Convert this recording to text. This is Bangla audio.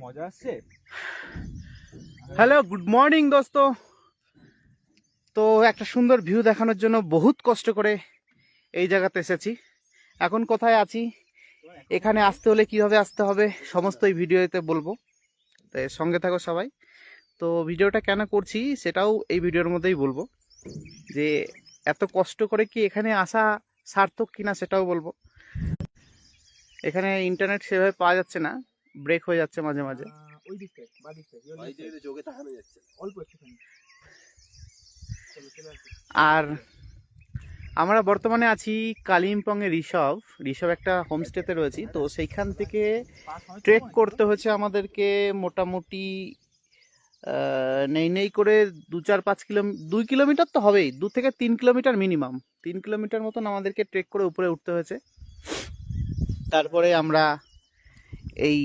মজা আসছে। হ্যালো, গুড মর্নিং দোস্ত। তো একটা সুন্দর ভিউ দেখানোর জন্য বহুত কষ্ট করে এই জায়গাতে এসেছি। এখন কোথায় আছি, এখানে আসতে হলে কিভাবে আসতে হবে সমস্ত এই ভিডিওতে বলবো, তাই সঙ্গে থাকো সবাই। তো ভিডিওটা কেন করছি সেটাও এই ভিডিওর মধ্যেই বলবো, যে এত কষ্ট করে কি এখানে আসা সার্থক কিনা সেটাও বলবো। এখানে ইন্টারনেট সেভাবে পাওয়া যাচ্ছে না, ব্রেক হয়ে যাচ্ছে মাঝে মাঝে। ওই দিকটায় বা দিকটায় যোগে তাকানো যাচ্ছে না। অল্প একটুখানি চলে আসবে। আর আমরা বর্তমানে আছি কালিম্পংয়ে ঋষভ একটা হোমস্টেতে রয়েছি। তো সেইখান থেকে ট্রেক করতে হচ্ছে আমাদেরকে মোটামুটি নেই করে 2 কিলোমিটার তো হবেই, 2 থেকে 3 কিলোমিটার মিনিমাম। 3 কিলোমিটার মতন আমাদেরকে ট্রেক করে উপরে উঠতে হয়েছে। তারপরে আমরা এই